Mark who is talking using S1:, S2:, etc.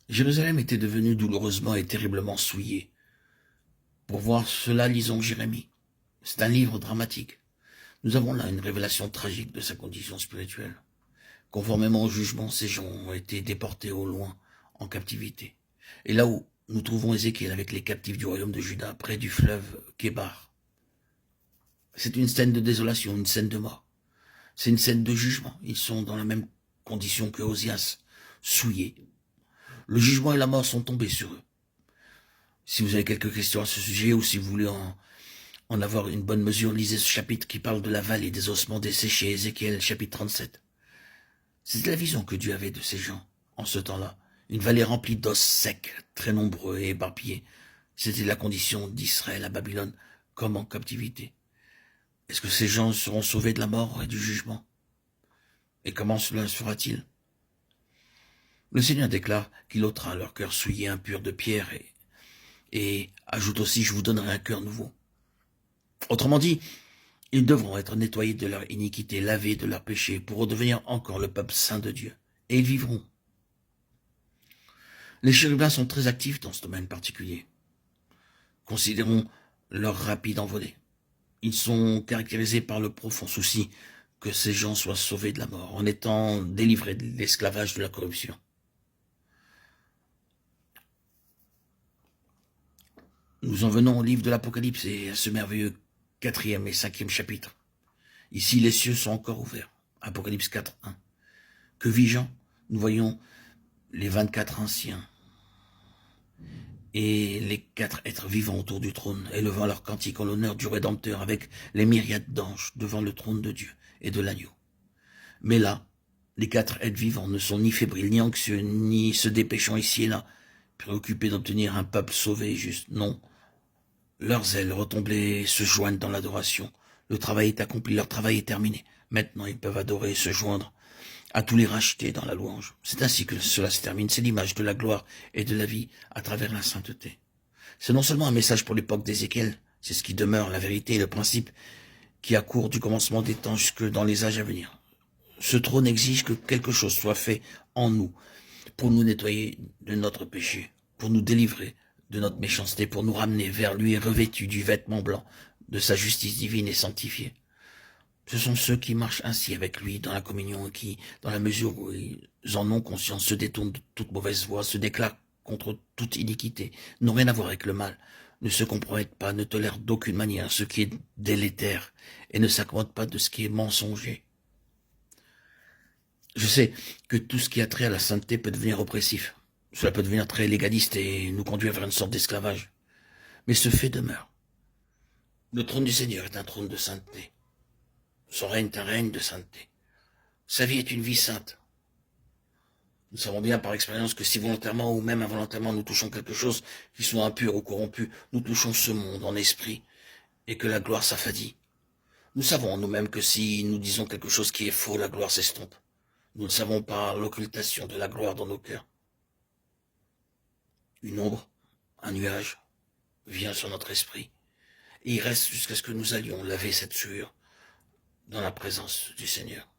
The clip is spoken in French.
S1: Jérusalem était devenue douloureusement et terriblement souillée. Pour voir cela, lisons Jérémie. C'est un livre dramatique. Nous avons là une révélation tragique de sa condition spirituelle. Conformément au jugement, ces gens ont été déportés au loin, en captivité. Et là où nous trouvons Ézéchiel avec les captifs du royaume de Juda, près du fleuve Kébar. C'est une scène de désolation, une scène de mort. C'est une scène de jugement. Ils sont dans la même condition que Osias, souillés. Le jugement et la mort sont tombés sur eux. Si vous avez quelques questions à ce sujet ou si vous voulez en avoir une bonne mesure, lisez ce chapitre qui parle de la vallée des ossements desséchés, Ézéchiel chapitre 37. C'est la vision que Dieu avait de ces gens en ce temps-là. Une vallée remplie d'os secs, très nombreux et éparpillés. C'était la condition d'Israël à Babylone, comme en captivité. Est-ce que ces gens seront sauvés de la mort et du jugement? Et comment cela sera-t-il? Le Seigneur déclare qu'il ôtera leur cœur souillé, impur de pierre et ajoute aussi, je vous donnerai un cœur nouveau. Autrement dit, ils devront être nettoyés de leur iniquité, lavés de leur péché, pour redevenir encore le peuple saint de Dieu. Et ils vivront. Les chérubins sont très actifs dans ce domaine particulier. Considérons leur rapide envolée. Ils sont caractérisés par le profond souci que ces gens soient sauvés de la mort, en étant délivrés de l'esclavage de la corruption. Nous en venons au livre de l'Apocalypse et à ce merveilleux 4e et 5e chapitre. Ici, les cieux sont encore ouverts. Apocalypse 4, 1. Que vis-je? Nous voyons les 24 anciens et les 4 êtres vivants autour du trône, élevant leur cantique en l'honneur du Rédempteur avec les myriades d'anges devant le trône de Dieu et de l'agneau. Mais là, les 4 êtres vivants ne sont ni fébriles, ni anxieux, ni se dépêchant ici et là, préoccupés d'obtenir un peuple sauvé et juste. Non. Leurs ailes retombées se joignent dans l'adoration. Le travail est accompli, leur travail est terminé. Maintenant, ils peuvent adorer et se joindre à tous les rachetés dans la louange. C'est ainsi que cela se termine. C'est l'image de la gloire et de la vie à travers la sainteté. C'est non seulement un message pour l'époque d'Ézéchiel, c'est ce qui demeure, la vérité et le principe qui accourt du commencement des temps jusque dans les âges à venir. Ce trône exige que quelque chose soit fait en nous pour nous nettoyer de notre péché, pour nous délivrer de notre méchanceté, pour nous ramener vers lui revêtus du vêtement blanc de sa justice divine et sanctifiée. Ce sont ceux qui marchent ainsi avec lui dans la communion et qui, dans la mesure où ils en ont conscience, se détournent de toute mauvaise voie, se déclarent contre toute iniquité, n'ont rien à voir avec le mal, ne se compromettent pas, ne tolèrent d'aucune manière ce qui est délétère et ne s'accommodent pas de ce qui est mensonger. Je sais que tout ce qui a trait à la sainteté peut devenir oppressif. Cela peut devenir très légaliste et nous conduire vers une sorte d'esclavage. Mais ce fait demeure. Le trône du Seigneur est un trône de sainteté. Son règne est un règne de sainteté. Sa vie est une vie sainte. Nous savons bien par expérience que si volontairement ou même involontairement nous touchons quelque chose qui soit impur ou corrompu, nous touchons ce monde en esprit et que la gloire s'affadit. Nous savons en nous-mêmes que si nous disons quelque chose qui est faux, la gloire s'estompe. Nous le savons par l'occultation de la gloire dans nos cœurs. Une ombre, un nuage, vient sur notre esprit, et il reste jusqu'à ce que nous allions laver cette souillure dans la présence du Seigneur.